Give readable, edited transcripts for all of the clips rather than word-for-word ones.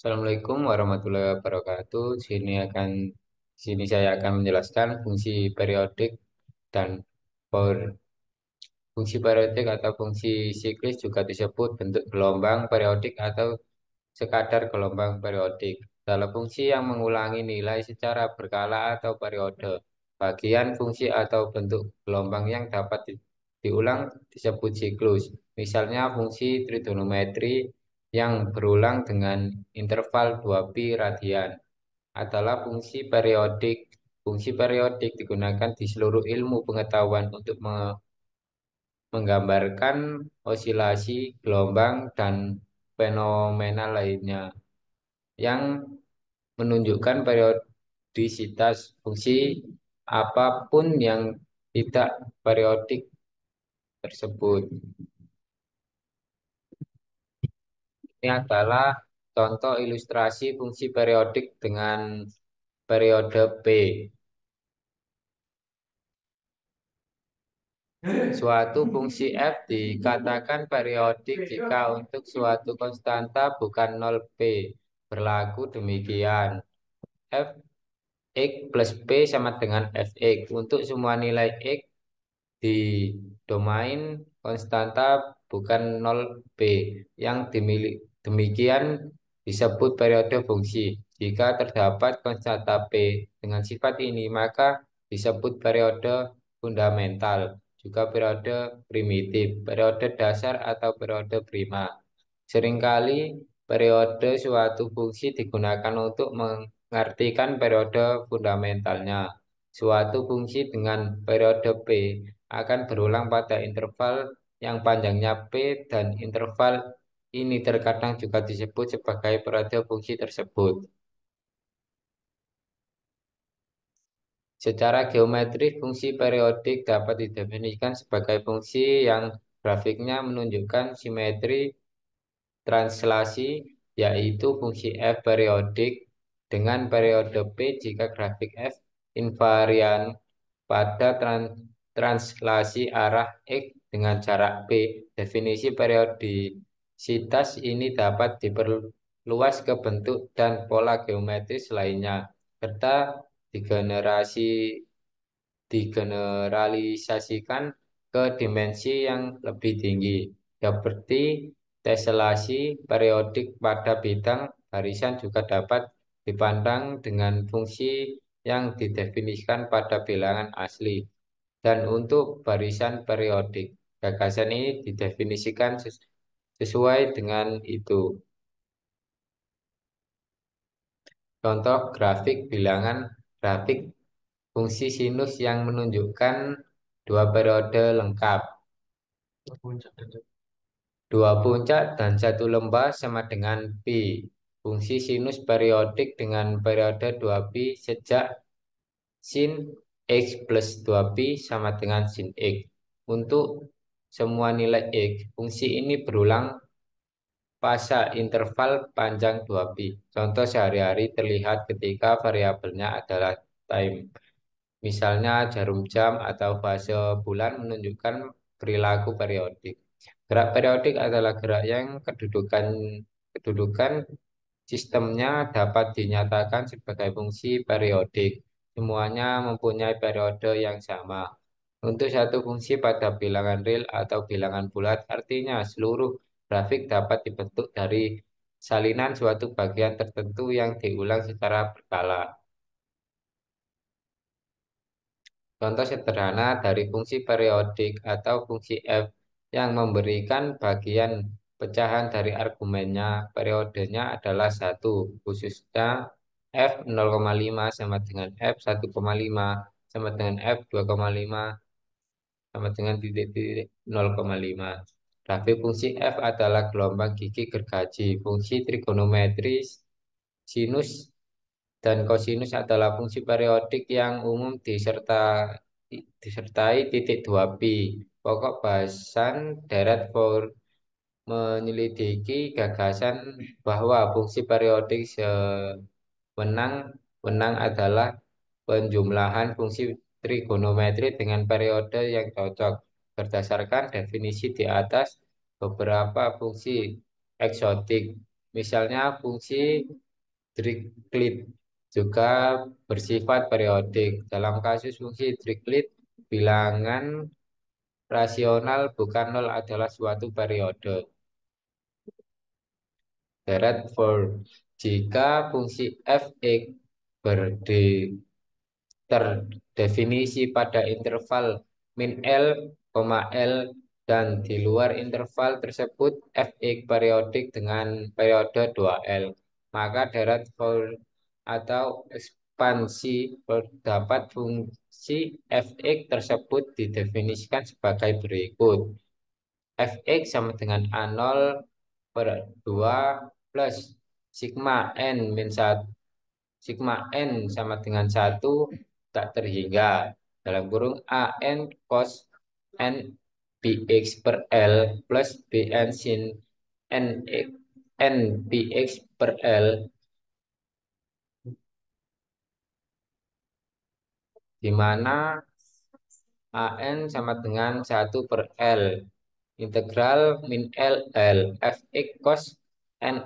Assalamualaikum warahmatullahi wabarakatuh. Sini saya akan menjelaskan fungsi periodik dan power. Fungsi periodik atau fungsi siklis juga disebut bentuk gelombang periodik atau sekadar gelombang periodik. Dalam fungsi yang mengulangi nilai secara berkala atau periode. Bagian fungsi atau bentuk gelombang yang dapat diulang disebut siklus. Misalnya fungsi trigonometri yang berulang dengan interval 2pi radian adalah fungsi periodik. Fungsi periodik digunakan di seluruh ilmu pengetahuan untuk menggambarkan osilasi, gelombang, dan fenomena lainnya yang menunjukkan periodisitas fungsi apapun yang tidak periodik tersebut. Ini adalah contoh ilustrasi fungsi periodik dengan periode P. Suatu fungsi f dikatakan periodik jika untuk suatu konstanta bukan 0p. Berlaku demikian. F x plus p sama dengan fx. Untuk semua nilai x di domain konstanta bukan 0p yang demikian disebut periode fungsi. Jika terdapat konstanta p dengan sifat ini, maka disebut periode fundamental, juga periode primitif, periode dasar atau periode prima. Seringkali periode suatu fungsi digunakan untuk mengartikan periode fundamentalnya. Suatu fungsi dengan periode P akan berulang pada interval yang panjangnya P dan interval ini terkadang juga disebut sebagai periode fungsi tersebut. Secara geometris, fungsi periodik dapat didefinisikan sebagai fungsi yang grafiknya menunjukkan simetri translasi, yaitu fungsi f periodik dengan periode P jika grafik f invarian pada translasi arah X dengan jarak P. Definisi periodisitas ini dapat diperluas ke bentuk dan pola geometris lainnya, serta digenerasi digeneralisasikan ke dimensi yang lebih tinggi, seperti teselasi periodik pada bidang barisan juga dapat dipandang dengan fungsi yang didefinisikan pada bilangan asli. Dan untuk barisan periodik, gagasan ini didefinisikan sesuai dengan itu. Contoh grafik bilangan grafik fungsi sinus yang menunjukkan dua periode lengkap. Dua puncak dan satu lembah sama dengan pi. Fungsi sinus periodik dengan periode 2pi sejak sin x plus 2pi sama dengan sin x. Untuk semua nilai x, fungsi ini berulang pada interval panjang 2pi. Contoh sehari-hari terlihat ketika variabelnya adalah time. Misalnya jarum jam atau fase bulan menunjukkan perilaku periodik. Gerak periodik adalah gerak yang kedudukan sistemnya dapat dinyatakan sebagai fungsi periodik. Semuanya mempunyai periode yang sama. Untuk satu fungsi pada bilangan real atau bilangan bulat, artinya seluruh grafik dapat dibentuk dari salinan suatu bagian tertentu yang diulang secara berkala. Contoh sederhana dari fungsi periodik atau fungsi f yang memberikan bagian pecahan dari argumennya, periodenya adalah satu, khususnya f 0,5 sama dengan f 1,5 sama dengan f 2,5 sama dengan titik-titik 0,5. Grafik fungsi f adalah gelombang gigi gergaji. Fungsi trigonometris sinus dan kosinus adalah fungsi periodik yang umum disertai titik 2pi. Pokok bahasan deret for menyelidiki gagasan bahwa fungsi periodik sewenang-wenang adalah penjumlahan fungsi trigonometri dengan periode yang cocok. Berdasarkan definisi di atas, beberapa fungsi eksotik Misalnya fungsi Dirichlet juga bersifat periodik. Dalam kasus fungsi Dirichlet, bilangan rasional bukan nol adalah suatu periode. Therefore, jika fungsi f(x) terdefinisi pada interval min L, L dan di luar interval tersebut f(x) periodik dengan periode 2L, maka Therefore atau ekspansi terdapat fungsi f(x) tersebut didefinisikan sebagai berikut. Fx sama dengan A0 per 2 plus sigma n min 1, sigma n sama dengan 1 tak terhingga dalam kurung an cos n bx per L plus bn sin n, n bx per L, di mana an sama dengan 1/L integral min L L fx cos n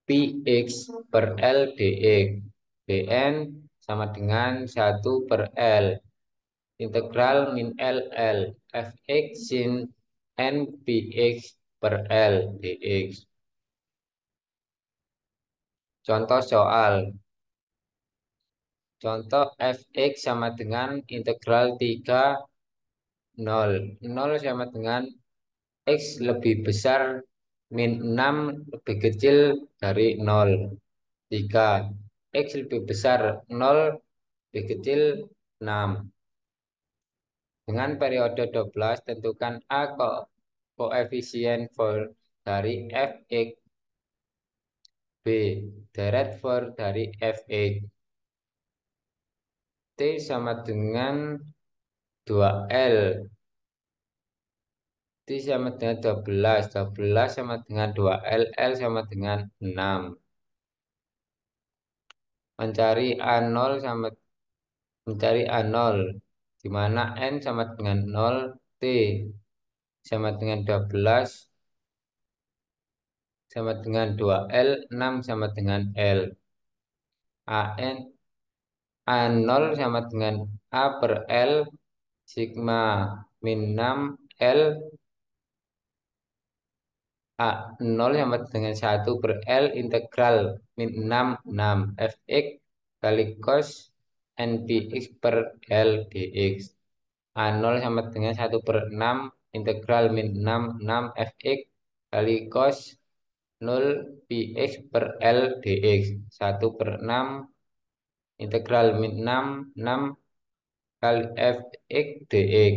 Px per L dx. Bn sama dengan 1/L. Integral min L L. Fx sin N Px per L dx. Contoh soal. Contoh Fx sama dengan integral 3 0. 0 sama dengan X lebih besar min 6 lebih kecil dari 0. 3. X lebih besar 0 lebih kecil 6. Dengan periode 12, tentukan A koefisien dari fx, B deret dari fx. T sama dengan 2L. T sama dengan 12. 12 sama dengan 2L. L sama dengan 6. Mencari A0 sama mencari A0, di mana N sama dengan 0, T sama dengan 12, sama dengan 2L, 6 sama dengan L. AN A0 sama dengan A per L sigma min 6 L, A0 sama dengan 1/L integral min 6 6 fx kali cos npx per L dx. A0 sama dengan 1/6 integral min 6 6 fx kali cos 0 px per L dx. 1/6 integral min 6 6 kali fx dx.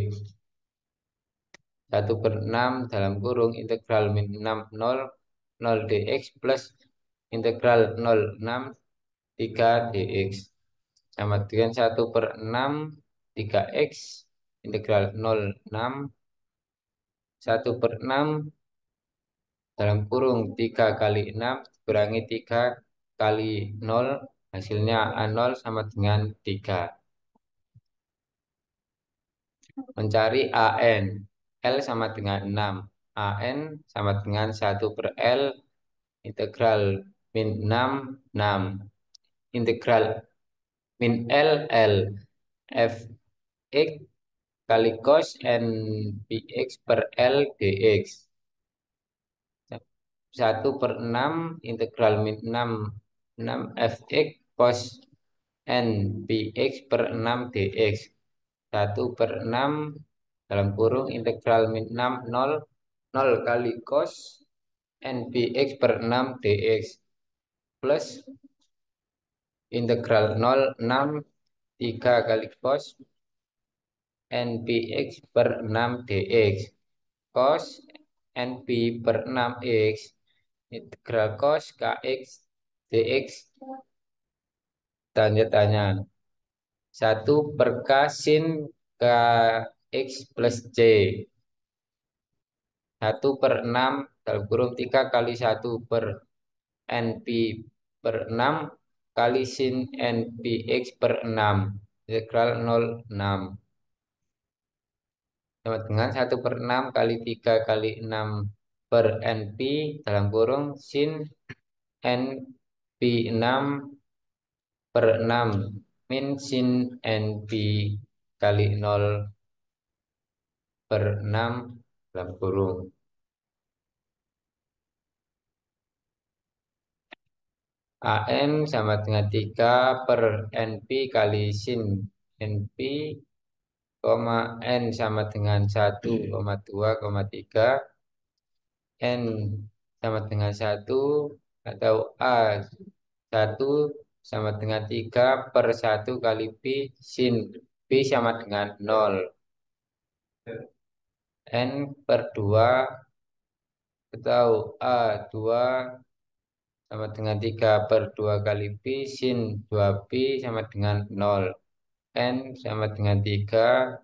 1/6 dalam kurung integral min 6 0 0 dx plus integral 0 6 3 dx sama dengan 1/6 3x integral 0 6 1/6 dalam kurung 3 kali 6 kurangi 3 kali 0, hasilnya A0 sama dengan 3. Mencari AN. L sama dengan 6. AN sama dengan 1/L integral min 6 6. Integral min L L f x kali cos n px per L dx. 1/6 integral min 6 6 fx cos n px per 6 dx. 1/6 dalam kurung integral min 6 0 0 kali cos n px per 6 dx plus integral 0 6 3 kali cos n px per 6 dx. Cos np per 6x integral cos kx dx tanda tanya 1/k sin kx plus c. 1/6 dalam kurung 3 kali 1/np per 6 kali sin npx per 6 integral 0 6 sama dengan 1/6 kali 3 kali 6 per np dalam kurung sin NP 6/6 min sin NP kali 0/6 dalam kurung. AN sama dengan 3 per NP kali sin NP, N sama dengan 1,2,3, N sama dengan 1, atau A1 sama dengan 3 per 1 kali P sin P sama dengan 0. N/2 atau A2 sama dengan 3 per 2 kali P sin 2P sama dengan 0. N sama dengan 3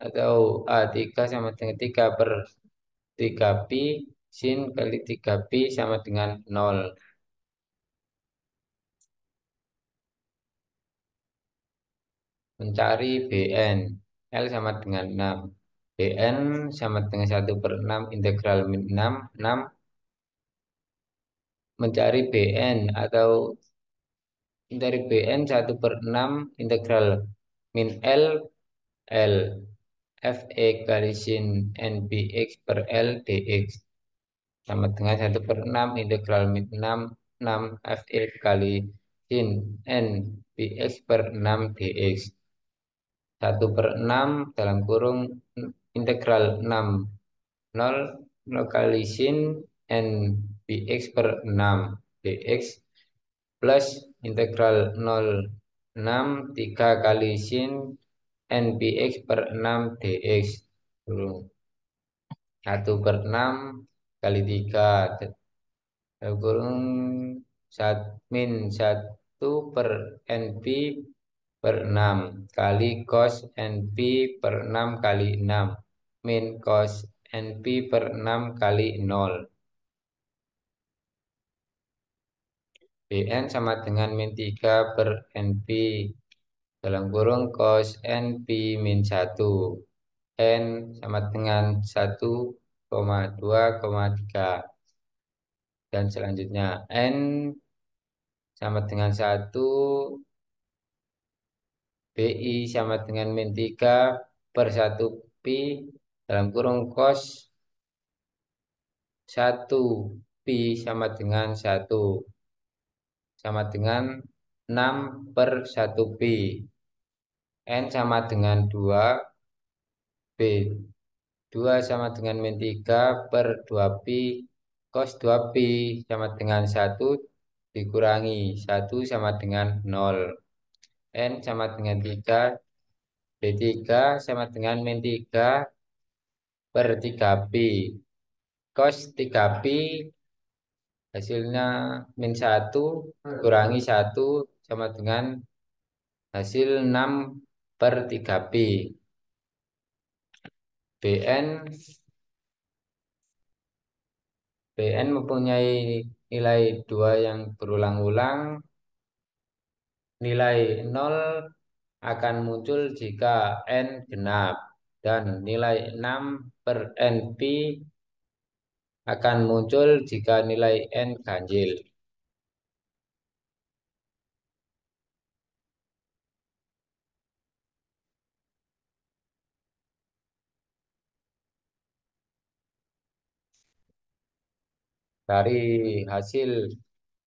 atau A3 sama dengan 3 per 3P sin kali 3P sama dengan 0. Mencari Bn. L sama dengan 6. Bn sama dengan 1/6 integral min 6. 6 mencari Bn atau mencari Bn 1/6 integral min L L Fx kali sin Nbx per L dx sama dengan 1/6 integral min 6 6 Fx kali sin Nbx per 6 dx 1/6 dalam kurung integral 6 0 0 kali sin Nbx per 6 dx plus integral 0 6 3 kali sin Nbx per 6 dx kurung 1/6 kali 3 dalam kurung min 1/NP per 6 kali cos NP per 6 kali 6 min cos NP per 6 kali 0. Bn sama dengan min 3 per NP dalam kurung cos NP min 1. N sama dengan 1,2,3. Dan selanjutnya N sama dengan 1, BI sama dengan min 3 per 1 Pi dalam kurung cos 1 Pi sama dengan 1 sama dengan 6 per 1 Pi. N sama dengan 2, B 2 sama dengan min 3 per 2 Pi cos 2 Pi sama dengan 1 dikurangi 1 sama dengan 0. N sama dengan 3, B3 sama dengan min 3 per 3 Pi. Cos 3 Pi hasilnya min 1 kurangi 1 sama dengan hasil 6 per 3 Pi. BN mempunyai nilai 2 yang berulang-ulang. Nilai 0 akan muncul jika N genap. Dan nilai 6 per NP akan muncul jika nilai N ganjil. Dari hasil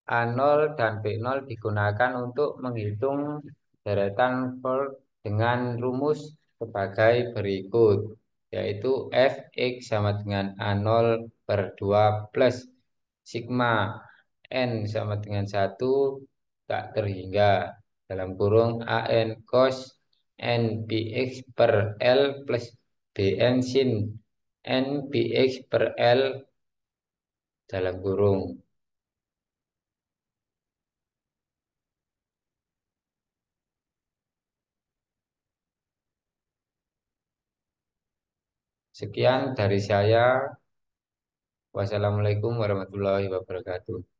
A0 dan B0 digunakan untuk menghitung deretan Fold dengan rumus sebagai berikut, yaitu Fx sama dengan A0/2 plus sigma N sama dengan 1 tak terhingga dalam kurung AN cos NBx per L plus BN sin NBx per L dalam kurung. Sekian dari saya. Wassalamualaikum warahmatullahi wabarakatuh.